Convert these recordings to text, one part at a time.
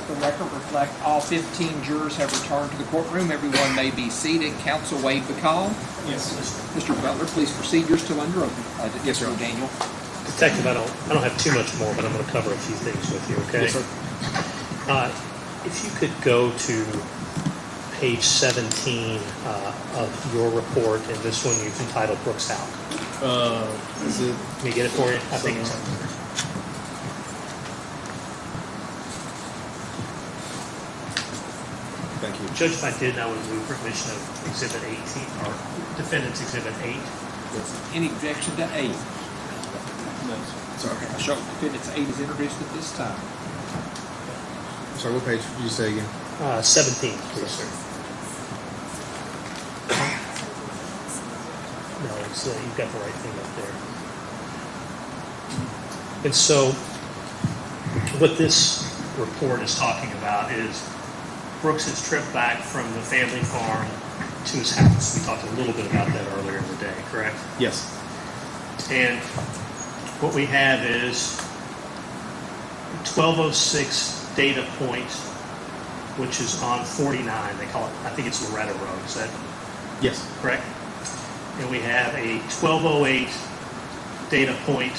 the record reflect all 15 jurors have returned to the courtroom. Everyone may be seated. Counsel waive the call. Yes. Mr. Butler, please proceed. You're still under oath. Yes, sir. Daniel. Detective, I don't have too much more, but I'm going to cover a few things with you, okay? Yes, sir. If you could go to page 17 of your report, and this one you've entitled Brooks Houck. Is it? Let me get it for you. I think it's up there. Thank you. Judge, if I did, I would move permission of Exhibit 18, or Defendant's Exhibit 8. Any objection to 8? No. Sorry. I show defendant's 8 is introduced at this time. I'm sorry, what page did you say again? 17, please, sir. No, it's, you've got the right thing up there. And so, what this report is talking about is Brooks' trip back from the family farm to his house. We talked a little bit about that earlier in the day, correct? Yes. And what we have is 1206 data point, which is on 49. They call it, I think it's Loretta Road. Is that Yes. correct? And we have a 1208 data point,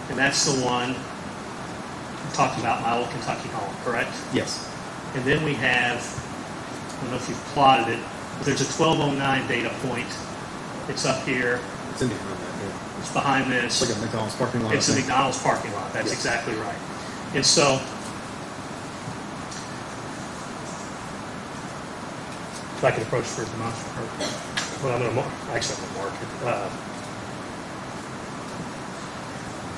and that's the one we talked about, my old Kentucky home, correct? Yes. And then we have, I don't know if you've plotted it, but there's a 1209 data point. It's up here. It's in behind that. Yeah. It's behind this. It's like a McDonald's parking lot. It's a McDonald's parking lot. That's Yes. exactly right. And so, if I could approach for a demonstration, well, I'm going to mark. Actually, I'm going to mark it.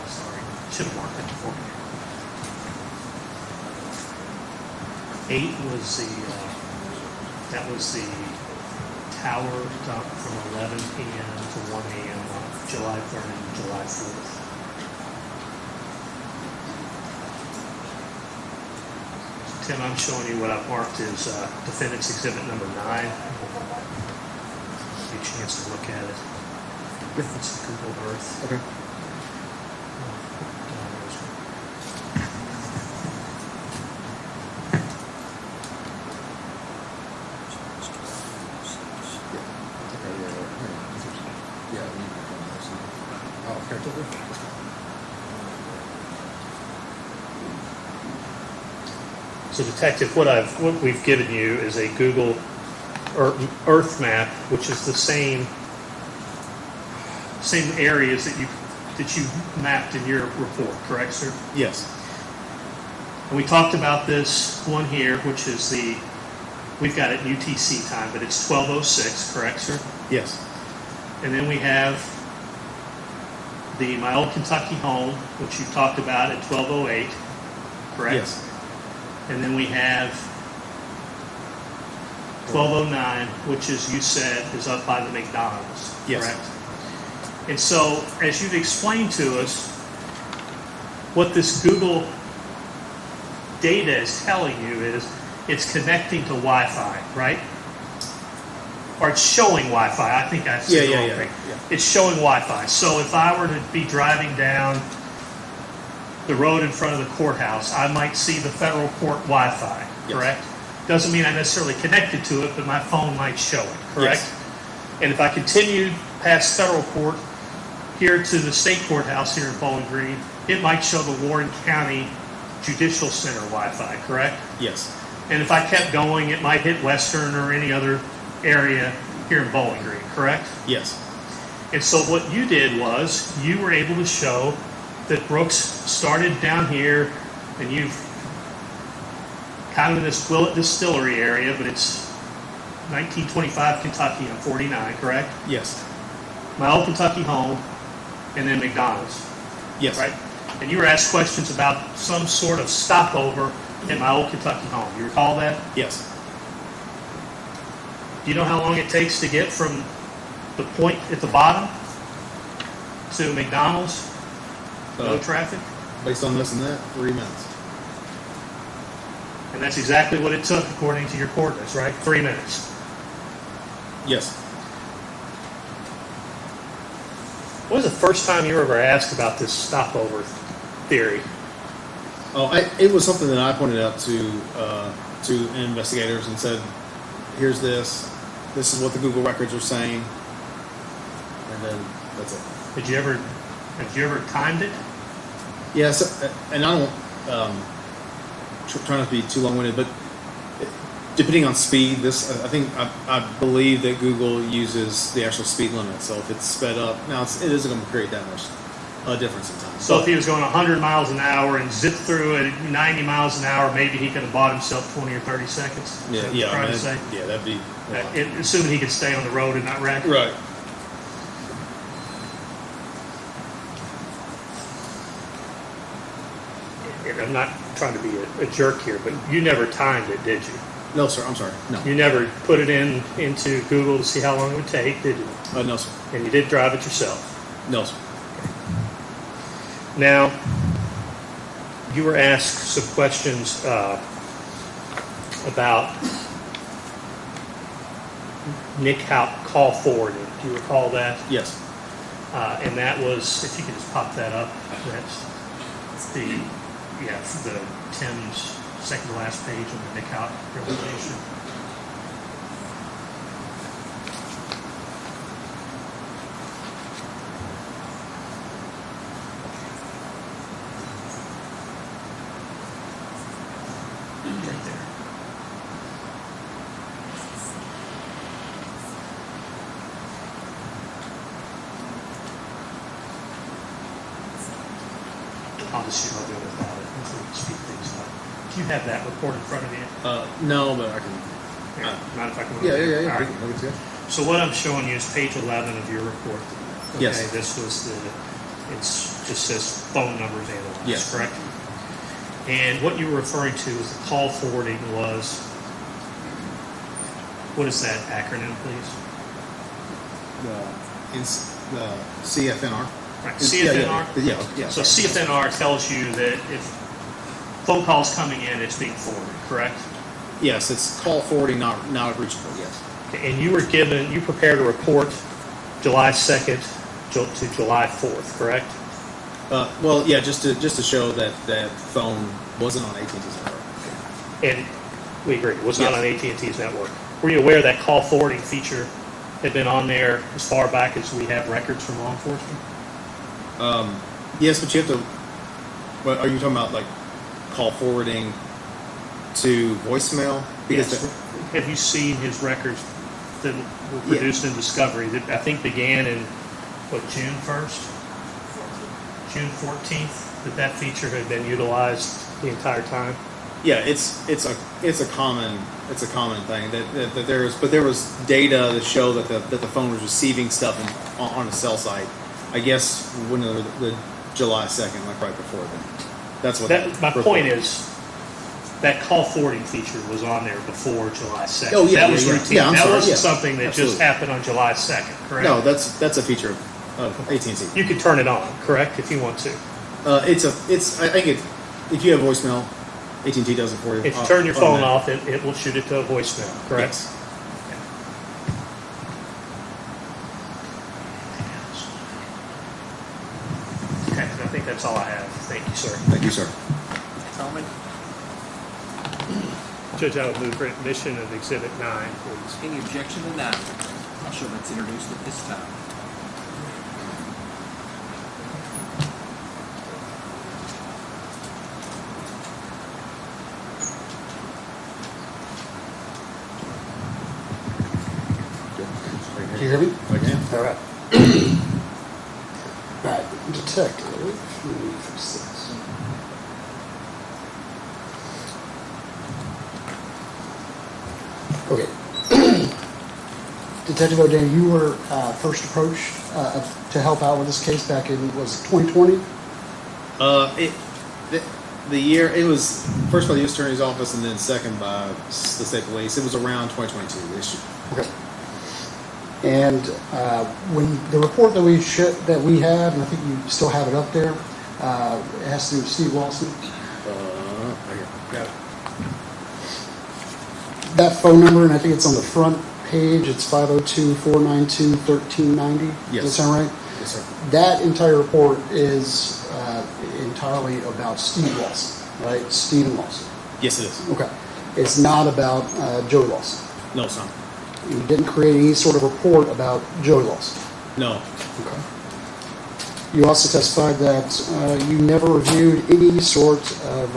Sorry, should have marked it before. 8 was the that was the tower dump from 11 p.m. to 1 a.m. on July 3rd and July 4th. Tim, I'm showing you what I've marked as Defendant's Exhibit number 9. Give you a chance to look at it. It's Google Earth. Okay. So, Detective, what we've given you is a Google Earth map, which is the same areas that you mapped in your report, correct, sir? Yes. And we talked about this one here, which is we've got it UTC time, but it's 1206, correct, sir? Yes. And then we have my old Kentucky home, which you talked about at 1208, correct? Yes. And then we have 1209, which, as you said, is up by the McDonald's, Yes. correct? And so, as you've explained to us, what this Google data is telling you is it's connecting to Wi-Fi, right? Or it's showing Wi-Fi. I think I said the wrong thing. Yeah. It's showing Wi-Fi. So if I were to be driving down the road in front of the courthouse, I might see the federal court Wi-Fi, Yes. correct? Doesn't mean I'm necessarily connected to it, but my phone might show it, correct? Yes. And if I continued past federal court here to the state courthouse here in Bowling Green, it might show the Warren County Judicial Center Wi-Fi, correct? Yes. And if I kept going, it might hit Western or any other area here in Bowling Green, correct? Yes. And so what you did was you were able to show that Brooks started down here, and you've kind of in this Willett Distillery area, but it's 1925 Kentucky on 49, correct? Yes. My old Kentucky home, and then McDonald's, Yes. right? And you were asked questions about some sort of stopover at my old Kentucky home. You recall that? Yes. Do you know how long it takes to get from the point at the bottom to McDonald's? No traffic? Based on this and that, 3 minutes. And that's exactly what it took according to your coordinates, right? 3 minutes. Yes. When was the first time you were ever asked about this stopover theory? It was something that I pointed out to investigators and said, "Here's this. This is what the Google records are saying," and then that's it. Have you ever timed it? Yes, and I don't try not to be too long-winded, but depending on speed, I believe that Google uses the actual speed limit. So if it's sped up, now it isn't going to create that much difference in time. So if he was going 100 miles an hour and zipped through at 90 miles an hour, maybe he could have bought himself 20 or 30 seconds. Is that what you're trying to say? Yeah, that'd be Assuming he could stay on the road and not wreck. right. And I'm not trying to be a jerk here, but you never timed it, did you? No, sir. I'm sorry. No. You never put it into Google to see how long it would take, did you? No, sir. And you did drive it yourself. No, sir. Now, you were asked some questions about Nick Houck call forwarding. Do you recall that? Yes. And that was, if you could just pop that up, that's the Tim's second to last page on the Nick Houck presentation. Right there. I'll just I'll do it without it. Hopefully we can speed things up. Do you have that report in front of you? No, but I can. Here, mind if I can? Yeah. All right. Look at you. So what I'm showing you is page 11 of your report. Okay, Yes. This was just says phone numbers analyzed, Yes. correct? And what you were referring to as the call forwarding was, what is that acronym, please? The CFNR. Right, CFNR? Yeah. So CFNR tells you that if phone calls coming in, it's being forwarded, correct? Yes, it's call forwarding, not reachable. Yes. Okay, and you prepared a report July 2nd to July 4th, correct? Well, yeah, just to show that phone wasn't on AT&T's network. And we agree, it was not Yes. on AT&T's network. Were you aware that call forwarding feature had been on there as far back as we have records from law enforcement? Yes, but you have to. What are you talking about? Like call forwarding to voicemail? Yes. Have you seen his records that were produced in discovery that I think began in June 1st? June 14th, that feature had been utilized the entire time? Yeah, it's a common thing that there was data that showed that the phone was receiving stuff on a cell site. I guess when the July 2nd, like right before then. That's what. My point is that call forwarding feature was on there before July 2nd. Oh yeah, that was routine. Yeah, that sorry, wasn't something that absolutely. just happened on July 2nd, correct? No, that's a feature of AT&T. You could turn it on, correct, if you want to. I think if you have voicemail, AT&T does it for you. If you turn your phone off, it will shoot it to a voicemail, correct? Yes. Okay, I think that's all I have. Thank you, sir. Thank you, sir. Comment? Judge, I would move for admission of Exhibit 9, please. Any objection to that? I'll show that's introduced at this time. Can you hear me? I can. All right. Right. Detective. Let me fix this. Okay. Detective O'Day, you were first approached to help out with this case back in, was it 2020? The year it was first by the U.S. Attorney's Office and then second by the state police. It was around 2022 this year. Okay. And when the report that we have, and I think you still have it up there, it has to do with Steve Lawson. I got it. That phone number, and I think it's on the front page, it's 502-492-1390. Yes. Does that sound right? Yes, sir. That entire report is entirely about Steve Lawson. right? Stephen Lawson. Yes, it is. Okay. It's not about Joe Lawson. No, it's not. You didn't create any sort of report about Joe Lawson. No. Okay. You also testified that you never reviewed any sort of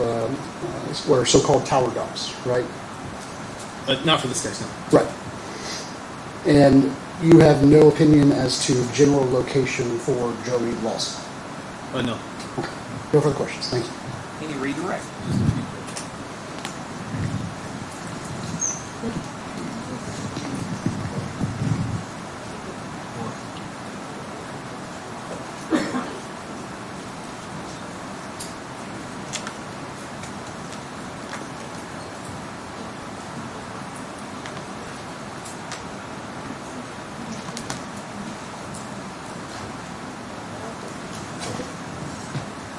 what are so-called tower dumps, right? Not for this case, no. Right. And you have no opinion as to general location for Joey Lawson. No. Okay. No further questions. Thank you. Any redirect?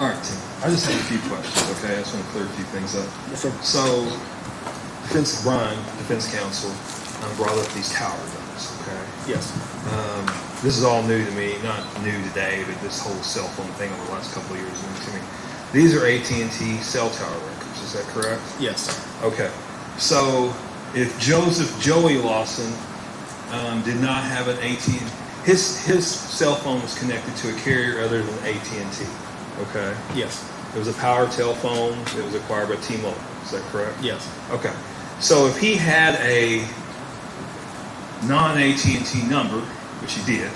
All right, Tim. I just have a few questions, okay? I just want to clear a few things up. Yes, sir. So, defense counsel, brought up these tower dumps, okay? Yes. This is all new to me, not new today, but this whole cell phone thing over the last couple of years is new to me. These are AT&T cell tower records, is that correct? Yes. Okay. So, if Joey Lawson did not have an AT&T, his cell phone was connected to a carrier other than AT&T. Okay. Yes. It was a power telephone that was acquired by T-Mobile. Is that correct? Yes. Okay. So if he had a non-AT&T number, which he did,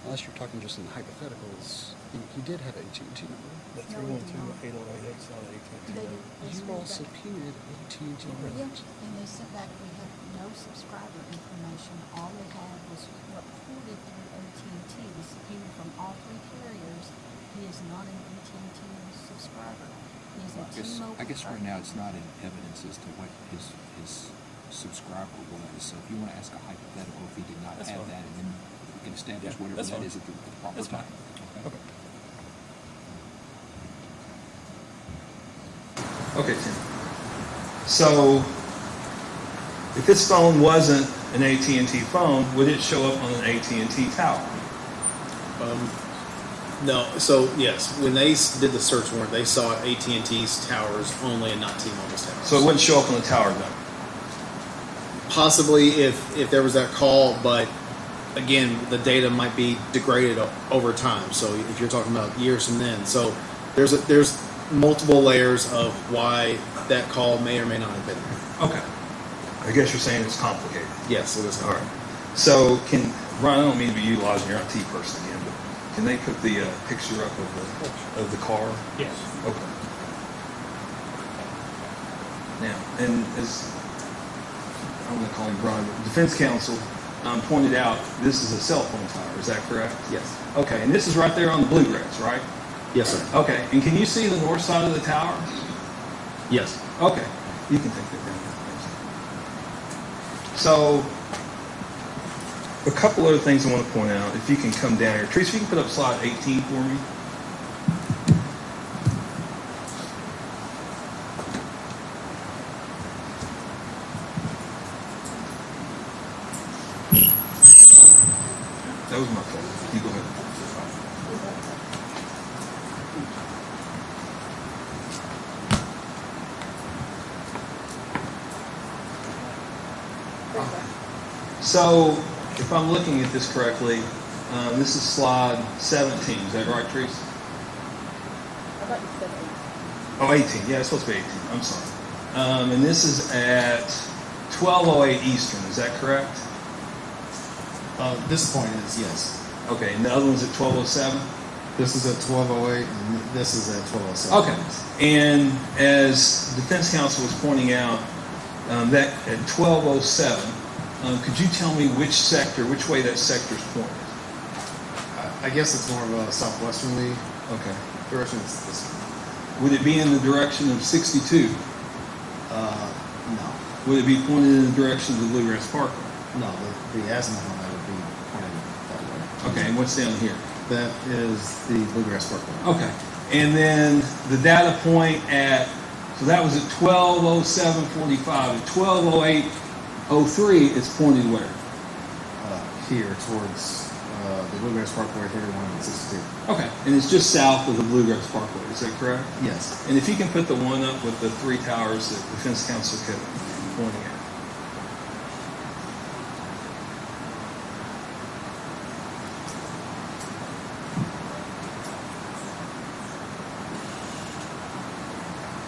Unless you're talking just in hypotheticals, he did have AT&T number. The 312-808, it's not AT&T. You all subpoenaed AT&T Yeah, records. and they sent back, we have no subscriber information. All they had was reported through AT&T. We subpoenaed from all three carriers. He is not an AT&T subscriber. He is a T-Mobile. I guess right now it's not in evidence as to what his subscriber was. So if you want to ask a hypothetical, if he did not That's have fine. that, and then we can establish Yeah, whatever that's that fine. is at the proper That's fine. time. Okay. okay, Tim. So if this phone wasn't an AT&T phone, would it show up on an AT&T tower? No. So yes, when they did the search warrant, they saw AT&T's towers only and not T-Mobile's towers. So it wouldn't show up on the tower dump. Possibly if there was that call, but again, the data might be degraded over time. So if you're talking about years from then, so there's multiple layers of why that call may or may not have been there. Okay. I guess you're saying it's complicated. Yes, it is. All right. So Ron, I don't mean to be utilizing your IT person again, but can they put the picture up of the car? Yes. Okay. Now, and as I'm going to call him Ron, defense counsel pointed out this is a cell phone tower. Is that correct? Yes. Okay, and this is right there on the bluegrass, right? Yes, sir. Okay, and can you see the north side of the tower? Yes. Okay, you can take that down. So, a couple other things I want to point out. If you can come down here. Teresa, if you can put up slide 18 for me. That was my fault. You go ahead. So, if I'm looking at this correctly, this is slide 17. Is that right, Teresa? I thought you said 8. Oh, 18. Yeah, it's supposed to be 18. I'm sorry. And this is at 12:08 Eastern. Is that correct? This point is yes. Okay, and the other one's at 12:07? This is at 12:08, and this is at 12:07. Okay. And as defense counsel was pointing out, that at 12:07, could you tell me which way that sector's pointed? I guess it's more of a southwesterly Okay. direction. It's this one. Would it be in the direction of 62? No. Would it be pointed in the direction of the Bluegrass Parkway? No, the azimuth on that would be pointed that way. Okay, and what's down here? That is the Bluegrass Parkway. Okay. And then the data point at, so that was at 12:07:45. At 12:08:03, it's pointed where? Here towards the Bluegrass Parkway, 3162. Okay, and it's just south of the Bluegrass Parkway, is that correct? Yes. And if you can put the one up with the 3 towers that Defense Counsel kept pointing at.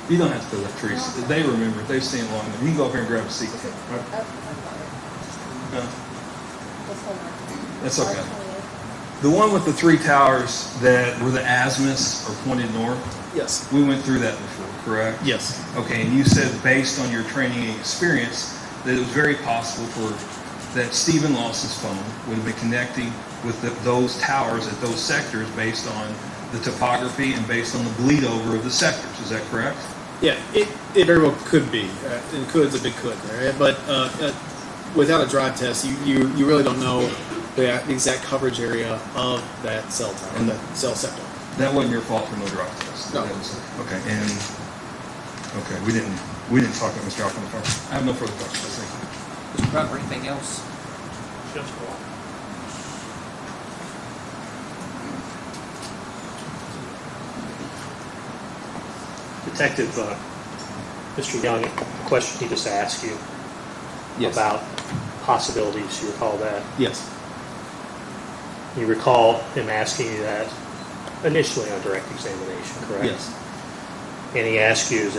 You don't have to put up trees. They remember it. They've seen it long enough. You can go up here and grab a seat. Right? No, that's okay. The one with the 3 towers that were the azimuths are pointed north, Yes. we went through that before, correct? Yes. Okay, and you said based on your training and experience that it was very possible that Stephen Lawson's phone would have been connecting with those towers at those sectors based on the topography and based on the bleed over of the sectors. Is that correct? Yeah, it very well could be. And could's a big could there. But without a drive test, you really don't know the exact coverage area of that cell tower, And that cell sector. That wasn't your fault for no drive test. No. That was, okay, and okay, we didn't talk about Mr. Houck on the phone. I have no further questions. Thank you. Mr. Butler, anything else? Just one. Detective, Mr. Young, a question he just asked you Yes. about possibilities, you recall that? Yes. You recall him asking you that initially on direct examination, correct? Yes. And he asked you,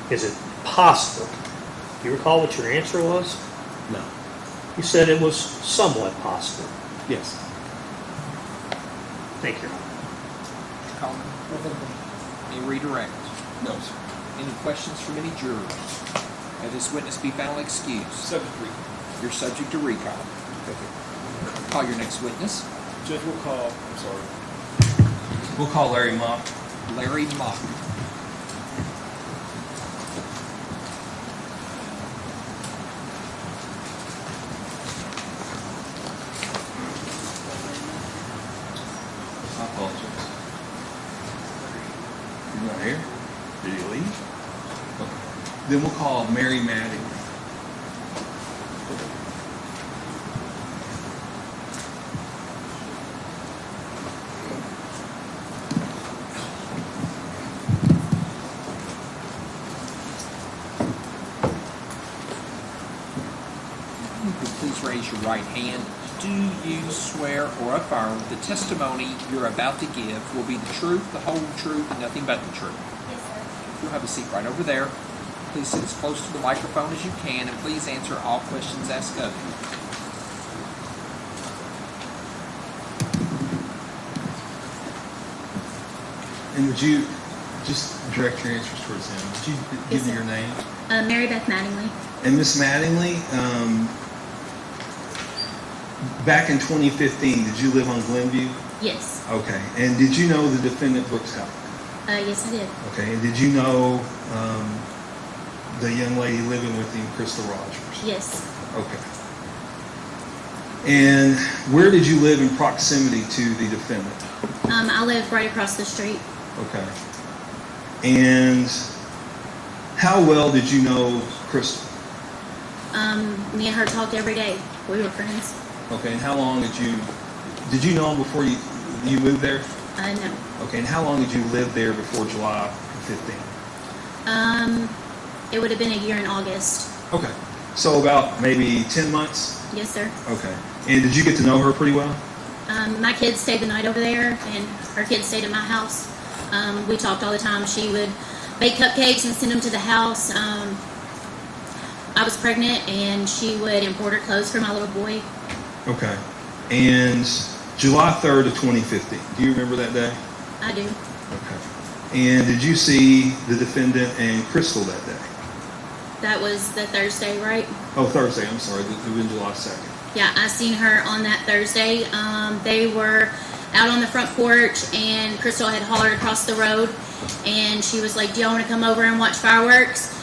is it possible? Do you recall what your answer was? No. You said it was somewhat possible. Yes. Thank you. Coleman? Any redirect? No, sir. Any questions from any jurors? May this witness be found excused. Subject to recall. You're subject to recall. Call your next witness. Judge, we'll call, I'm sorry. We'll call Larry Mock. Larry Mock. I apologize. You're not here? Did he leave? Okay. Then we'll call Mary Mattingly. Please raise your right hand. Do you swear or affirm the testimony you're about to give will be the truth, the whole truth, and nothing but the truth? Yes, sir. You'll have a seat right over there. Please sit as close to the microphone as you can, and please answer all questions asked of you. And would you just direct your answers towards him? Would you give me your name? Mary Beth Mattingly. And Miss Mattingly, back in 2015, did you live on Glenview? Yes. Okay. And did you know the defendant Brooks Houck? Yes, I did. Okay. And did you know the young lady living with him, Crystal Rogers? Yes. Okay. And where did you live in proximity to the defendant? I live right across the street. Okay. And how well did you know Crystal? Me and her talked every day. We were friends. Okay. And how long did you know him before you moved there? No. Okay. And how long did you live there before July 15th? It would have been a year in August. Okay. So about maybe 10 months? Yes, sir. Okay. And did you get to know her pretty well? My kids stayed the night over there, and her kids stayed at my house. We talked all the time. She would bake cupcakes and send them to the house. I was pregnant, and she would import her clothes for my little boy. Okay. And July 3rd of 2015, do you remember that day? I do. Okay. And did you see the defendant and Crystal that day? That was the Thursday, right? Oh, Thursday, I'm sorry. It would have been July 2nd. Yeah, I seen her on that Thursday. They were out on the front porch, and Crystal had hollered across the road, and she was like, "Do y'all want to come over and watch fireworks?"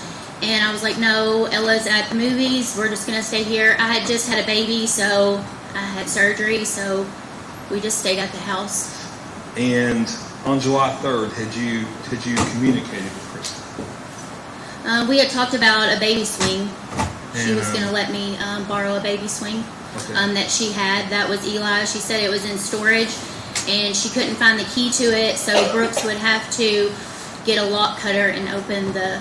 And I was like, "No, Ella's at the movies. We're just gonna stay here." I had just had a baby, so I had surgery, so we just stayed at the house. And on July 3rd, had you communicated with Crystal? We had talked about a baby swing. She And, was going to let me borrow a baby swing Okay. that she had. That was Eli. She said it was in storage, and she couldn't find the key to it, so Brooks would have to get a lock cutter and open the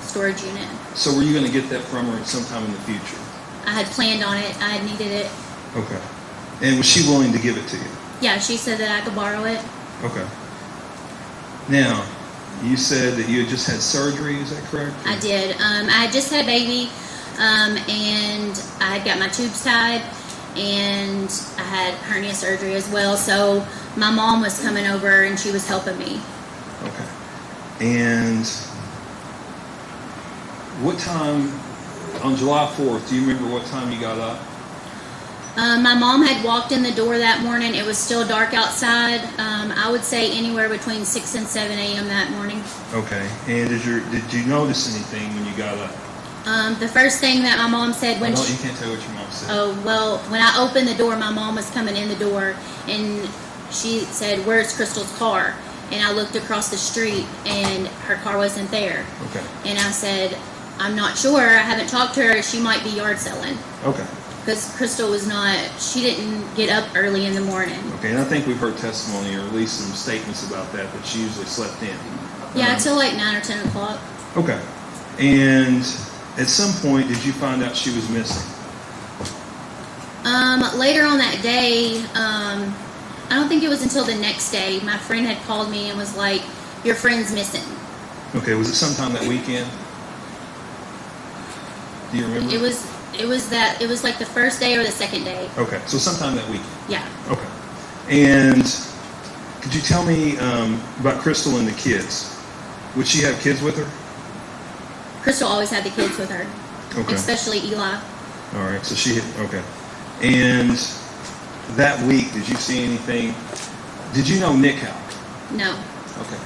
storage unit. So were you going to get that from her sometime in the future? I had planned on it. I had needed it. Okay. And was she willing to give it to you? Yeah, she said that I could borrow it. Okay. Now, you said that you had just had surgery, is that correct? I did. I had just had a baby, and I had got my tubes tied, and I had hernia surgery as well. So my mom was coming over, and she was helping me. Okay. And what time, on July 4th, do you remember what time you got up? My mom had walked in the door that morning. It was still dark outside. I would say anywhere between 6 and 7 a.m. that morning. Okay. And did you notice anything when you got up? The first thing that my mom said when You she... can't tell what your mom said. Oh, well, when I opened the door, my mom was coming in the door, and she said, "Where's Crystal's car?" And I looked across the street, and her car wasn't there. Okay. And I said, "I'm not sure. I haven't talked to her. She might be yard selling." Okay. Because Crystal was not, she didn't get up early in the morning. Okay, and I think we've heard testimony or at least some statements about that she usually slept in. Yeah, until like 9 or 10 o'clock. Okay. And at some point, did you find out she was missing? Later on that day, I don't think it was until the next day, my friend had called me and was like, "Your friend's missing." Okay, was it sometime that weekend? Do you remember? It was like the first day or the second day. Okay, so sometime that weekend. Yeah. Okay. And could you tell me about Crystal and the kids? Would she have kids with her? Crystal always had the kids with her. Okay. Especially Eli. All right, so okay. And that week, did you see anything? Did you know Nick Houck? No. Okay.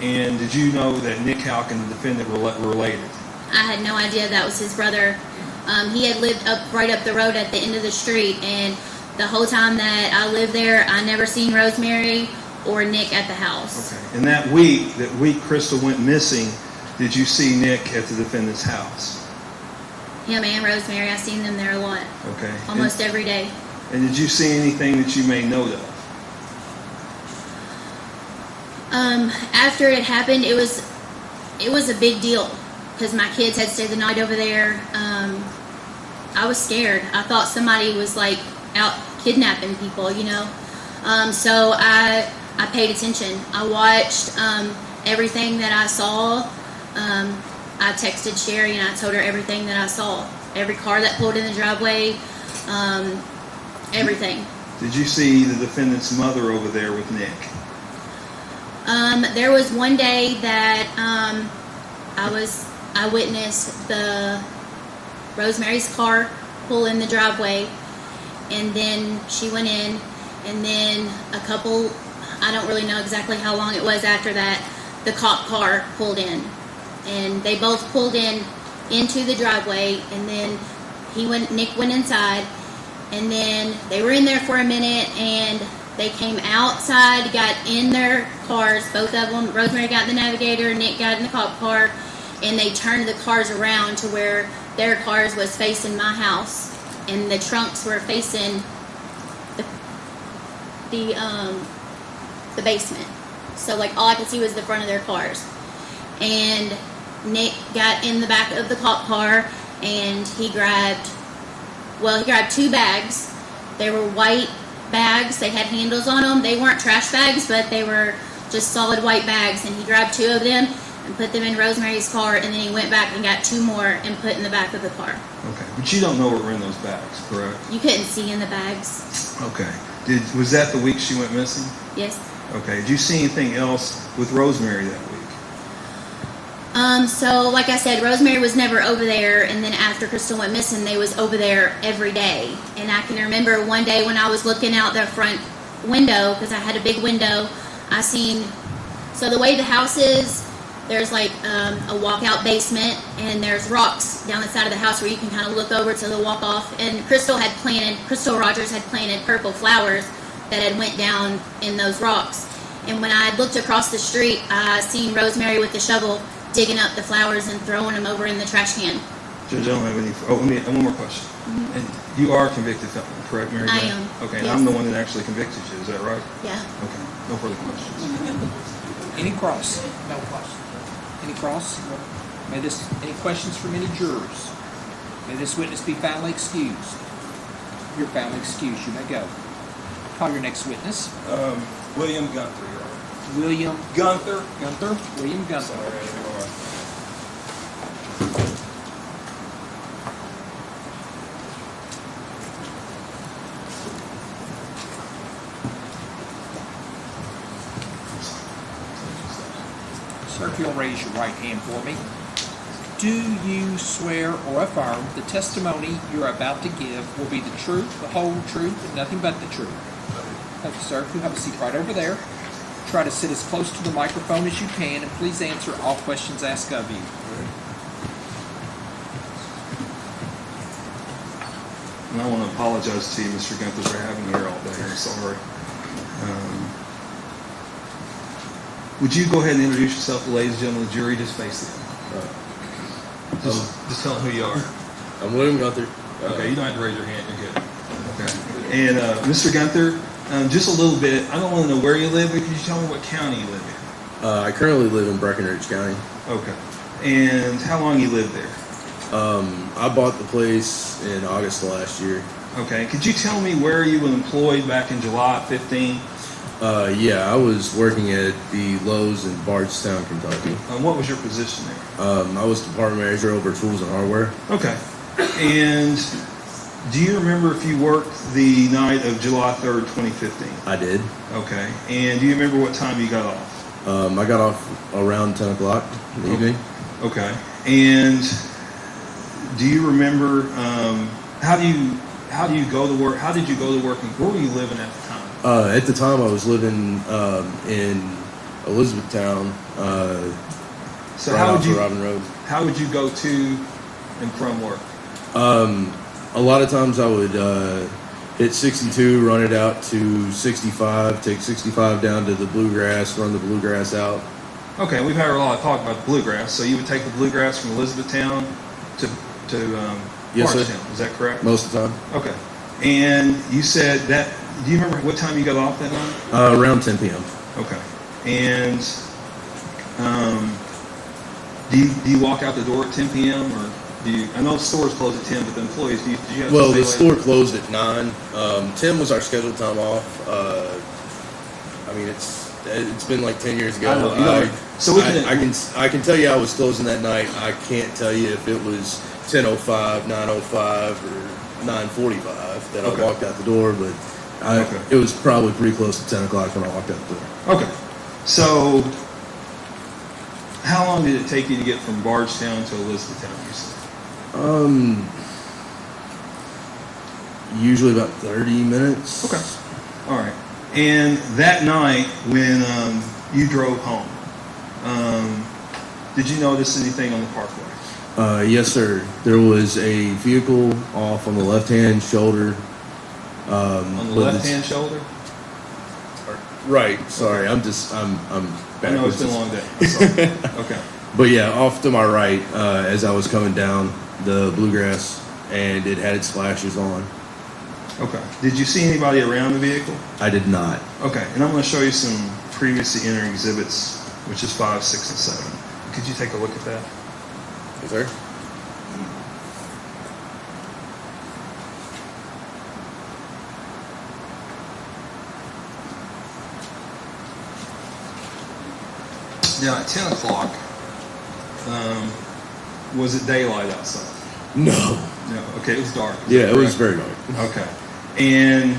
And did you know that Nick Houck and the defendant were related? I had no idea that was his brother. He had lived right up the road at the end of the street, and the whole time that I lived there, I never seen Rosemary or Nick at the house. Okay. And that week Crystal went missing, did you see Nick at the defendant's house? Him and Rosemary, I seen them there a lot. Okay. Almost every day. And did you see anything that you made note of? After it happened, it was a big deal because my kids had stayed the night over there. I was scared. I thought somebody was like out kidnapping people, you know. So I paid attention. I watched everything that I saw. I texted Sherry and I told her everything that I saw. Every car that pulled in the driveway, everything. Did you see the defendant's mother over there with Nick? There was one day that I witnessed the Rosemary's car pull in the driveway, and then she went in, and then I don't really know exactly how long it was after that, the cop car pulled in, and they both pulled into the driveway, and then Nick went inside, and then they were in there for a minute, and they came outside, got in their cars, both of them. Rosemary got in the Navigator, Nick got in the cop car, and they turned the cars around to where their cars was facing my house, and the trunks were facing the basement. So like all I could see was the front of their cars. And Nick got in the back of the cop car, and he grabbed 2 bags. They were white bags. They had handles on them. They weren't trash bags, but they were just solid white bags. And he grabbed 2 of them and put them in Rosemary's car, and then he went back and got 2 more and put in the back of the car. Okay, but you don't know what were in those bags, correct? You couldn't see in the bags. Okay. Was that the week she went missing? Yes. Okay. Did you see anything else with Rosemary that week? So like I said, Rosemary was never over there, and then after Crystal went missing, they was over there every day. And I can remember one day when I was looking out the front window, because I had a big window, so the way the house is, there's like a walkout basement, and there's rocks down the side of the house where you can kind of look over to the walk off. And Crystal Rogers had planted purple flowers that had went down in those rocks. And when I looked across the street, I seen Rosemary with the shovel digging up the flowers and throwing them over in the trash can. Judge, I don't have any. Oh, one more question. And you are a convicted felon, correct, Mary I Jane? am, Okay, and yes. I'm the one that actually convicted you. Is that right? Yeah. Okay. No further questions. Any cross? No question. Any cross? Any questions from any jurors? May this witness be found excused. You're found excused. You may go. Call your next witness. William Gunther, Your Honor. William Gunther. Gunther. William Gunther. Sir, if you'll raise your right hand for me. Do you swear or affirm the testimony you're about to give will be the truth, the whole truth, and nothing but the truth? Thank you, sir. If you have a seat right over there. Try to sit as close to the microphone as you can, and please answer all questions asked of you. And I want to apologize to you, Mr. Gunther, for having you here all day. I'm sorry. Would you go ahead and introduce yourself, ladies and gentlemen of the jury? Just face it. Just tell them who you are. I'm William Gunther. Okay, you don't have to raise your hand. You're good. Okay. And Mr. Gunther, just a little bit. I don't want to know where you live, but could you tell me what county you live in? I currently live in Breckenridge County. Okay. And how long you lived there? I bought the place in August of last year. Okay. Could you tell me where you were employed back in July of 15? Yeah, I was working at the Lowe's in Bardstown, Kentucky. What was your position there? I was department manager over tools and hardware. Okay. And do you remember if you worked the night of July 3rd, 2015? I did. Okay. And do you remember what time you got off? I got off around 10 o'clock in the evening. Okay. And do you remember how do you go to work? How did you go to work? And where were you living at the time? At the time, I was living in Elizabethtown. So right how would off you of Robin Road? How would you go to and from work? A lot of times I would hit 62, run it out to 65, take 65 down to the bluegrass, run the bluegrass out. Okay, we've had a lot of talk about the bluegrass. So you would take the bluegrass from Elizabethtown to Yes, sir. Bardstown. Is that correct? Most of the time. Okay. And you said that. Do you remember what time you got off that night? Around 10 p.m. Okay. And do you walk out the door at 10 p.m. or do you? I know the stores close at 10, but the employees. Did you have Well, to the stay store late? closed at 9. 10 was our scheduled time off. I mean, it's been like 10 years ago. I know. So I can tell you I was closing that night. I can't tell you if it was 10:05, 9:05, or 9:45 that Okay. I walked out the door, but it was probably pretty close to 10 o'clock when I walked out the door. Okay. So how long did it take you to get from Bardstown to Elizabethtown? You said? Usually about 30 minutes. Okay. All right. And that night when you drove home, did you notice anything on the parkway? Yes, sir. There was a vehicle off on the left-hand shoulder. On the left-hand shoulder? Right. Sorry, I'm I know it's been a long day. I'm sorry. Okay. But yeah, off to my right, as I was coming down the bluegrass, and it had its flashes on. Okay. Did you see anybody around the vehicle? I did not. Okay. And I'm going to show you some previously entered exhibits, which is 5, 6, and 7. Could you take a look at that? Yes, sir. Now, at 10 o'clock, was it daylight outside? No. No. Okay, it was dark. Yeah, it was very dark. Okay. And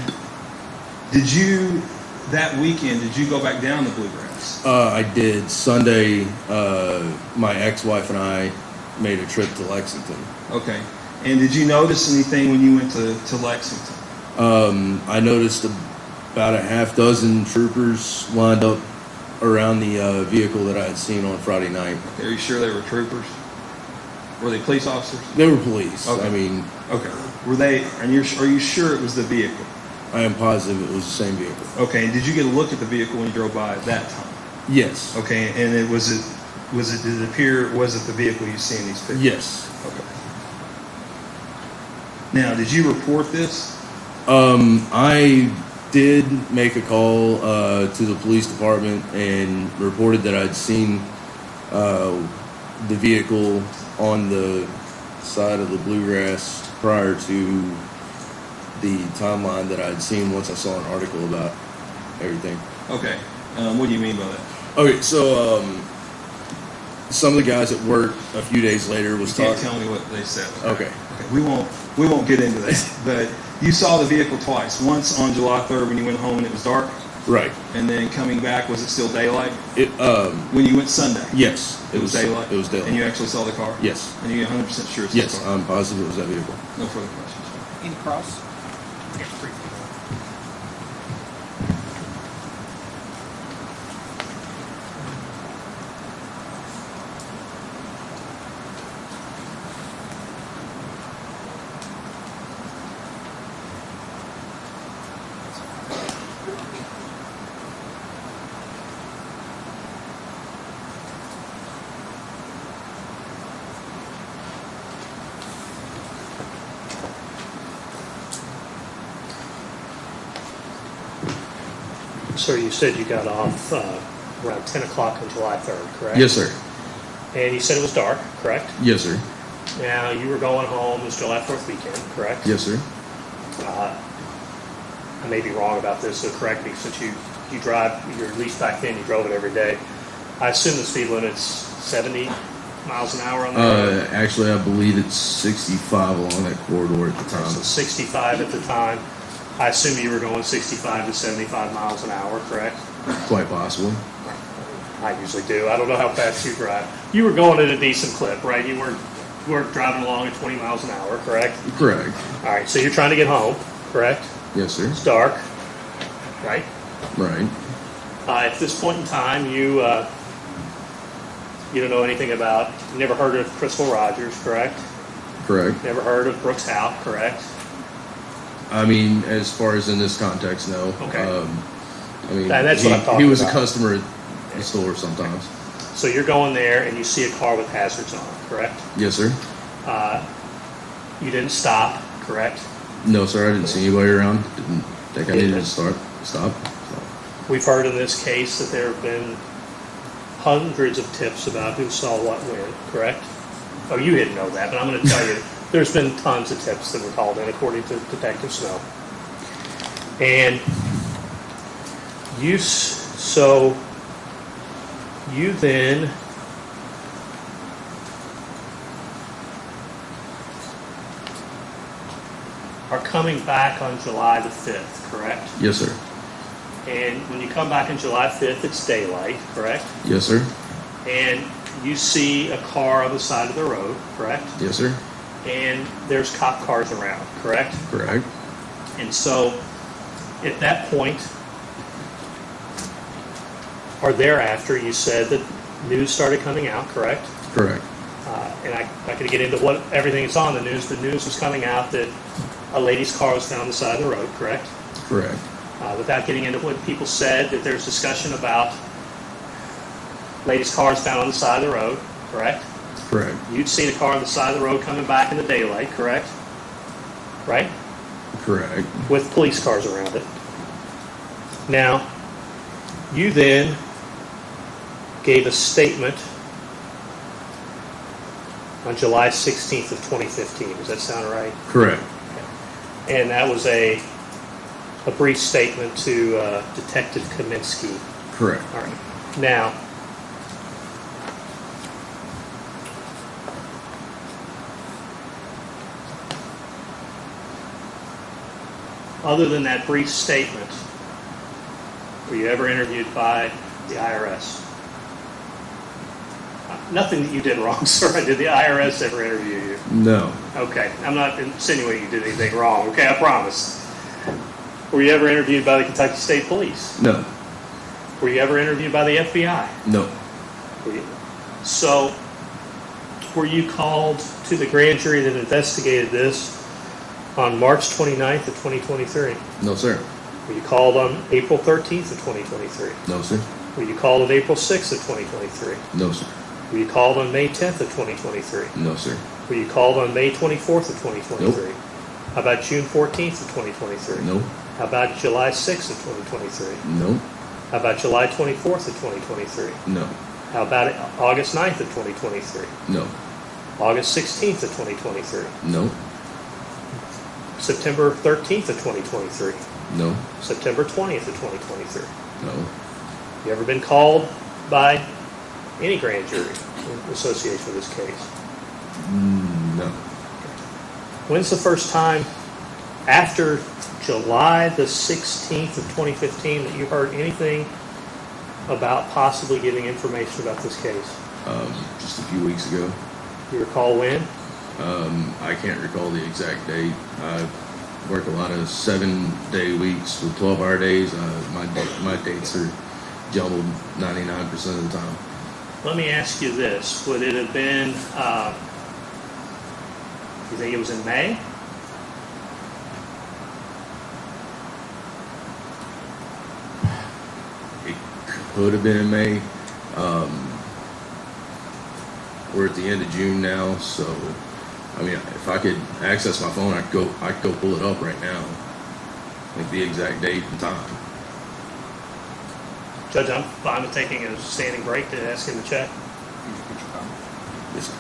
did you, that weekend, did you go back down the bluegrass? I did. Sunday, my ex-wife and I made a trip to Lexington. Okay. And did you notice anything when you went to Lexington? I noticed about a half dozen troopers lined up around the vehicle that I had seen on Friday night. Okay, are you sure they were troopers? Were they police officers? They were police. Okay. I mean, Okay. Were they? And are you sure it was the vehicle? I am positive it was the same vehicle. Okay, and did you get a look at the vehicle when you drove by at that time? Yes. Okay, and did it appear, was it the vehicle you see in these pictures? Yes. Okay. Now, did you report this? I did make a call to the police department and reported that I'd seen the vehicle on the side of the bluegrass prior to the timeline that I'd seen once I saw an article about everything. Okay. What do you mean by that? Okay, so some of the guys at work a few days later was You can't talking. tell me what they said. Okay. Okay. We won't get into that. But you saw the vehicle twice. Once on July 3rd when you went home and it was dark, Right. and then coming back, was it still daylight? It When you went Sunday, yes, it was daylight. It was daylight. And you actually saw the car. Yes. And you're 100% sure it's Yes, the car. I'm positive it was that vehicle. No further questions. Any cross? Sir, you said you got off around 10 o'clock on July 3rd, correct? Yes, sir. And you said it was dark, correct? Yes, sir. Now, you were going home, it was July 4th weekend, correct? Yes, sir. I may be wrong about this, so correct me, since you drive, at least back then, you drove it every day. I assume the speed limit's 70 miles an hour on the road? Actually, I believe it's 65 along that corridor at the So time. 65 at the time. I assume you were going 65 to 75 miles an hour, correct? Quite possibly. I usually do. I don't know how fast you drive. You were going at a decent clip, right? You weren't driving along at 20 miles an hour, correct? Correct. All right, so you're trying to get home, correct? Yes, sir. It's dark, right? Right. At this point in time, you don't know anything about, you never heard of Crystal Rogers, correct? Correct. Never heard of Brooks Houck, correct? I mean, as far as in this context, no. Okay. I mean, And that's what I'm he talking was about. a customer at the store sometimes. So you're going there and you see a car with hazards on, correct? Yes, sir. You didn't stop, correct? No, sir. I didn't see anybody around. Didn't think I needed to stop. So. We've heard in this case that there have been hundreds of tips about who saw what when, correct? Oh, you didn't know that, but I'm going to tell you, there's been tons of tips that were called in, according to Detective Snow. And you then are coming back on July the 5th, correct? Yes, sir. And when you come back on July 5th, it's daylight, correct? Yes, sir. And you see a car on the side of the road, correct? Yes, sir. And there's cop cars around, correct? Correct. And so at that point, or thereafter, you said that news started coming out, correct? Correct. And I'm not going to get into what everything is on the news. The news was coming out that a lady's car was found on the side of the road, correct? Correct. Without getting into what people said, that there's discussion about ladies' cars found on the side of the road, correct? Correct. You'd seen a car on the side of the road coming back in the daylight, correct? Right? Correct. With police cars around it. Now, you then gave a statement on July 16th of 2015. Does that sound right? Correct. And that was a brief statement to Detective Kaminsky. Correct. All right. Now, other than that brief statement, were you ever interviewed by the IRS? Nothing that you did wrong, sir. Did the IRS ever interview you? No. Okay. I'm not insinuating you did anything wrong. Okay, I promise. Were you ever interviewed by the Kentucky State Police? No. Were you ever interviewed by the FBI? No. So, were you called to the grand jury that investigated this on March 29th of 2023? No, sir. Were you called on April 13th of 2023? No, sir. Were you called on April 6th of 2023? No, sir. Were you called on May 10th of 2023? No, sir. Were you called on May 24th of 2023? Nope. How about June 14th of 2023? No. How about July 6th of 2023? No. How about July 24th of 2023? No. How about August 9th of 2023? No. August 16th of 2023? No. September 13th of 2023? No. September 20th of 2023? No. You ever been called by any grand jury in association with this case? No. When's the first time after July the 16th of 2015 that you heard anything about possibly getting information about this case? Just a few weeks ago. You recall when? I can't recall the exact date. I work a lot of 7-day weeks with 12-hour days. My dates are jumbled 99% of the time. Let me ask you this. Would it have been, you think it was in May? It could have been in May. We're at the end of June now, so I mean, if I could access my phone, I could go pull it up right now, like the exact date and time. Judge, I'm fine with taking a standing break to ask him to check. Yes, sir.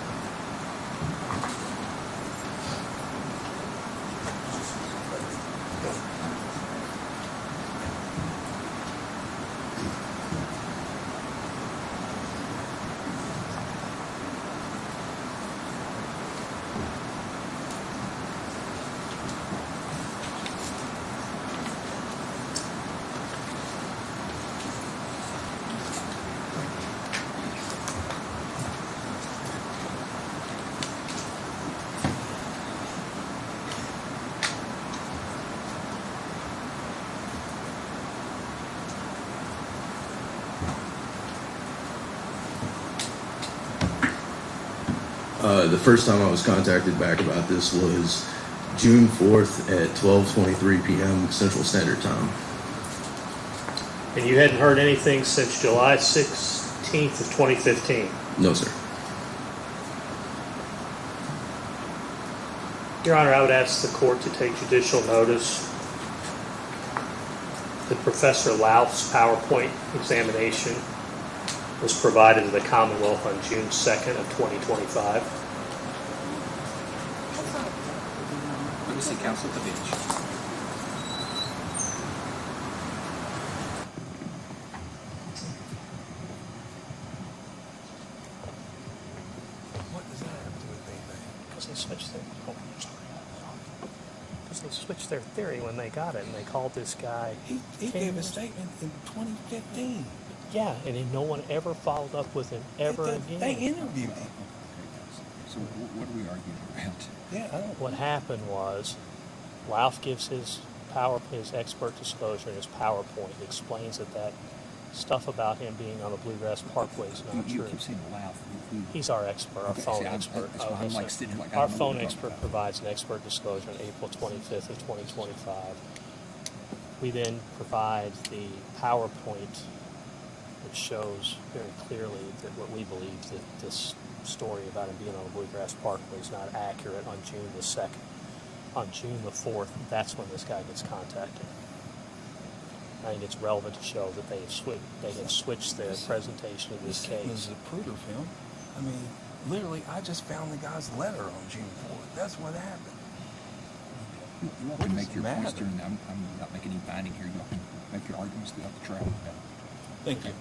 The first time I was contacted back about this was June 4th at 12:23 p.m. Central Standard Time. And you hadn't heard anything since July 16th of 2015? No, sir. Your Honor, I would ask the court to take judicial notice that Professor Louth's PowerPoint examination was provided to the Commonwealth on June 2nd of 2025. Let me see, counsel at the bench. What does that have to do with anything? Because they switched their, because they switched their theory when they got it, and they called this guy. He gave a statement in 2015. Yeah, and then no one ever followed up with him ever again. They interviewed him. So what are we arguing about? Yeah, I don't. What happened was, Louth gives his expert disclosure in his PowerPoint. He explains that stuff about him being on the Bluegrass Parkway is not You true. keep saying Louth. He's our expert, our Okay, phone see, expert. that's why I'm like sitting like I Our don't know phone what you're expert talking about. provides an expert disclosure on April 25th of 2025. We then provide the PowerPoint, which shows very clearly that what we believe that this story about him being on the Bluegrass Parkway is not accurate on June the 2nd. On June the 4th, that's when this guy gets contacted. I think it's relevant to show that they have switched their presentation of this This case. was a Zapruder film. I mean, literally, I just found the guy's letter on June 4th. That's what happened. You all What can does make it your points matter? during that. I'm not making any binding here. You all can make your arguments throughout the trial. Thank you.